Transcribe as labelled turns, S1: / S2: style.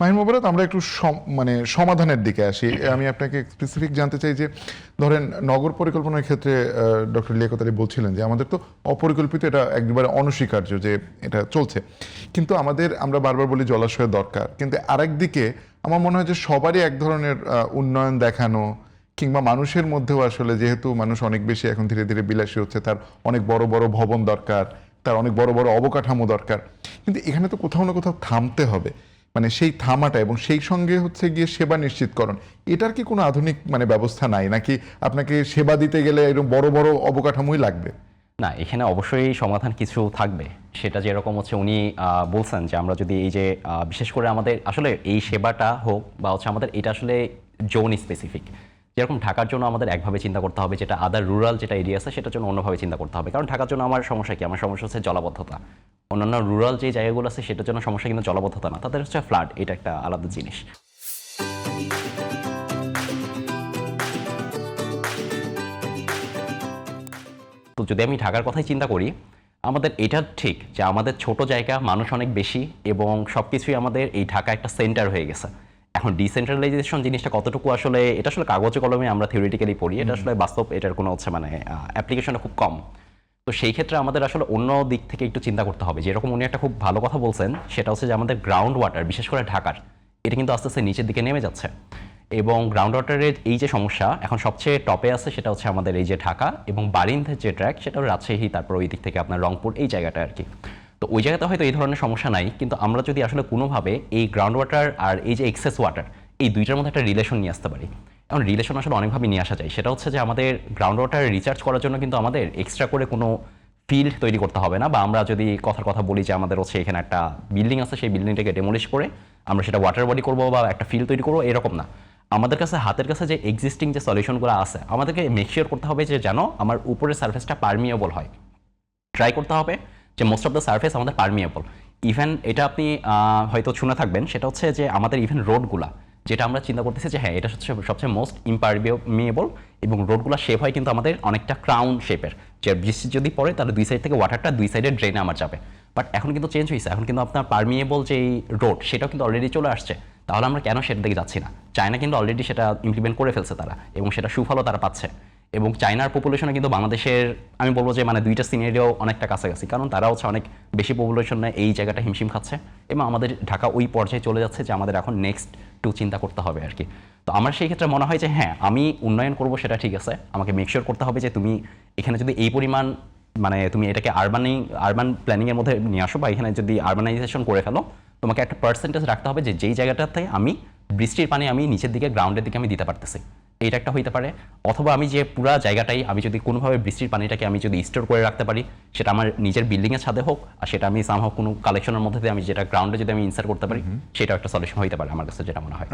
S1: মাহির মোবারক, আমরা একটু মানে সমাধানের দিকে আসি। আমি আপনাকে স্পেসিফিক জানতে চাই যে ধরেন নগর পরিকল্পনার ক্ষেত্রে ডক্টর লিয়াকত আলী বলছিলেন যে আমাদের তো অপরিকল্পিত, এটা একবারে অনস্বীকার্য যে এটা চলছে, কিন্তু আমরা বারবার বলি জলাশয়ের দরকার, কিন্তু আরেক দিকে আমার মনে হয় যে সবারই এক ধরনের উন্নয়ন দেখানো কিংবা মানুষের মধ্যেও আসলে, যেহেতু মানুষ অনেক বেশি এখন ধীরে ধীরে বিলাসী হচ্ছে, তার অনেক বড় বড় ভবন দরকার, তার অনেক বড় বড় অবকাঠামো দরকার, কিন্তু এখানে তো কোথাও না কোথাও থামতে হবে। মানে সেই থামাটা এবং সেই সঙ্গে হচ্ছে গিয়ে সেবা নিশ্চিতকরণ, এটার কি কোনো আধুনিক মানে ব্যবস্থা নাই, নাকি আপনাকে সেবা দিতে গেলে এরকম বড় বড় অবকাঠামোই লাগবে?
S2: না, এখানে অবশ্যই সমাধান কিছু থাকবে। সেটা যেরকম হচ্ছে উনি বলছেন যে আমরা যদি এই যে বিশেষ করে আমাদের আসলে এই সেবাটা হোক বা হচ্ছে আমাদের এটা আসলে জোন স্পেসিফিক, যেরকম ঢাকার জন্য আমাদের একভাবে চিন্তা করতে হবে, যেটা আদার রুরাল যেটা এরিয়া আছে সেটার জন্য অন্যভাবে চিন্তা করতে হবে। কারণ ঢাকার জন্য আমার সমস্যা কি? আমার সমস্যা হচ্ছে জলাবদ্ধতা। অন্যান্য রুরাল যে জায়গাগুলো আছে সেটার জন্য সমস্যা কিন্তু জলাবদ্ধতা না, তাদের হচ্ছে ফ্লাড, এটা একটা আলাদা জিনিস। তো যদি আমি ঢাকার কথাই চিন্তা করি, আমাদের এটা ঠিক যে আমাদের ছোট জায়গা, মানুষ অনেক বেশি এবং সব কিছুই আমাদের এই ঢাকা একটা সেন্টার হয়ে গেছে। এখন ডিসেন্ট্রালাইজেশন জিনিসটা কতটুকু আসলে, এটা আসলে কাগজে কলমে আমরা থিওরিটিক্যালি পড়ি, এটা আসলে বাস্তব এটার কোনো হচ্ছে মানে অ্যাপ্লিকেশনটা খুব কম। তো সেই ক্ষেত্রে আমাদের আসলে অন্য দিক থেকে একটু চিন্তা করতে হবে। যেরকম উনি একটা খুব ভালো কথা বলছেন, সেটা হচ্ছে যে আমাদের গ্রাউন্ড ওয়াটার, বিশেষ করে ঢাকার, এটা কিন্তু আস্তে আস্তে নিচের দিকে নেমে যাচ্ছে। এবং গ্রাউন্ড ওয়াটারের এই যে সমস্যা এখন সবচেয়ে টপে আছে, সেটা হচ্ছে আমাদের এই যে ঢাকা এবং বারিন্দের যে ট্র্যাক, সেটা রাজশাহী, তারপর ওই দিক থেকে আপনার রংপুর, এই জায়গাটা আর কি। তো ওই জায়গাতে হয়তো এই ধরনের সমস্যা নাই, কিন্তু আমরা যদি আসলে কোনোভাবে এই গ্রাউন্ড ওয়াটার আর এই যে এক্সেস ওয়াটার, এই দুইটার মধ্যে একটা রিলেশন নিয়ে আসতে পারি। এখন রিলেশন আসলে অনেকভাবে নিয়ে আসা যায়। সেটা হচ্ছে যে আমাদের গ্রাউন্ড ওয়াটার রিচার্জ করার জন্য কিন্তু আমাদের এক্সট্রা করে কোনো ফিল্ড তৈরি করতে হবে না, বা আমরা যদি কথার কথা বলি যে আমাদের হচ্ছে এখানে একটা বিল্ডিং আছে, সেই বিল্ডিংটাকে ডেমোলিশ করে আমরা সেটা ওয়াটার বডি করবো বা একটা ফিল্ড তৈরি করবো, এরকম না। আমাদের কাছে হাতের কাছে যে এক্সিস্টিং যে সলিউশনগুলো আছে, আমাদেরকে মেকশিওর করতে হবে যে যেন আমার উপরের সার্ফেসটা পারমিয়েবল হয়। ট্রাই করতে হবে যে মোস্ট অফ দ্য সার্ফেস আমাদের পারমিয়েবল। ইভেন এটা আপনি হয়তো শুনে থাকবেন, সেটা হচ্ছে যে আমাদের ইভেন রোডগুলা, যেটা আমরা চিন্তা করতেছি যে হ্যাঁ এটা হচ্ছে সবচেয়ে মোস্ট ইম্পারমিয়েবল, এবং রোডগুলো শেপ হয় কিন্তু আমাদের অনেকটা ক্রাউন শেপের, যে বৃষ্টি যদি পড়ে তাহলে দুই সাইড থেকে ওয়াটারটা দুই সাইডে ড্রেনে আমার যাবে। বাট এখন কিন্তু চেঞ্জ হয়েছে, এখন কিন্তু আপনার পারমিয়েবল যে রোড, সেটাও কিন্তু অলরেডি চলে আসছে। তাহলে আমরা কেন সেটার দিকে যাচ্ছি না? চায়না কিন্তু অলরেডি সেটা ইমপ্লিমেন্ট করে ফেলছে তারা, এবং সেটা সুফলও তারা পাচ্ছে। এবং চায়নার পপুলেশনে কিন্তু বাংলাদেশের, আমি বলবো যে মানে দুইটা সিনারিও অনেকটা কাছাকাছি, কারণ তারা হচ্ছে অনেক বেশি পপুলেশন নেয়, এই জায়গাটা হিমশিম খাচ্ছে, এবং আমাদের ঢাকা ওই পর্যায়ে চলে যাচ্ছে যে আমাদের এখন নেক্সট টু চিন্তা করতে হবে আর কি। তো আমার সেই ক্ষেত্রে মনে হয় যে হ্যাঁ আমি উন্নয়ন করব, সেটা ঠিক আছে, আমাকে মেকশিওর করতে হবে যে তুমি এখানে যদি এই পরিমাণ মানে তুমি এটাকে আরবান প্ল্যানিংয়ের মধ্যে নিয়ে আসো, বা এখানে যদি আরবানাইজেশন করে ফেলো, তোমাকে একটা পার্সেন্টেজ রাখতে হবে যে যেই জায়গাটাতে আমি বৃষ্টির পানি আমি নিচের দিকে গ্রাউন্ডের দিকে আমি দিতে পারতেছি, এইটা একটা হইতে পারে। অথবা আমি যে পুরা জায়গাটাই আমি যদি কোনোভাবে বৃষ্টির পানিটাকে আমি যদি স্টোর করে রাখতে পারি, সেটা আমার নিজের বিল্ডিংয়ের ছাদে হোক, আর সেটা আমি সামহাও কোনো কালেকশনের মধ্যে দিয়ে আমি যেটা গ্রাউন্ডে যদি আমি ইনসার্ট করতে পারি, সেটাও একটা সলিউশন হইতে পারে আমার কাছে যেটা মনে হয়।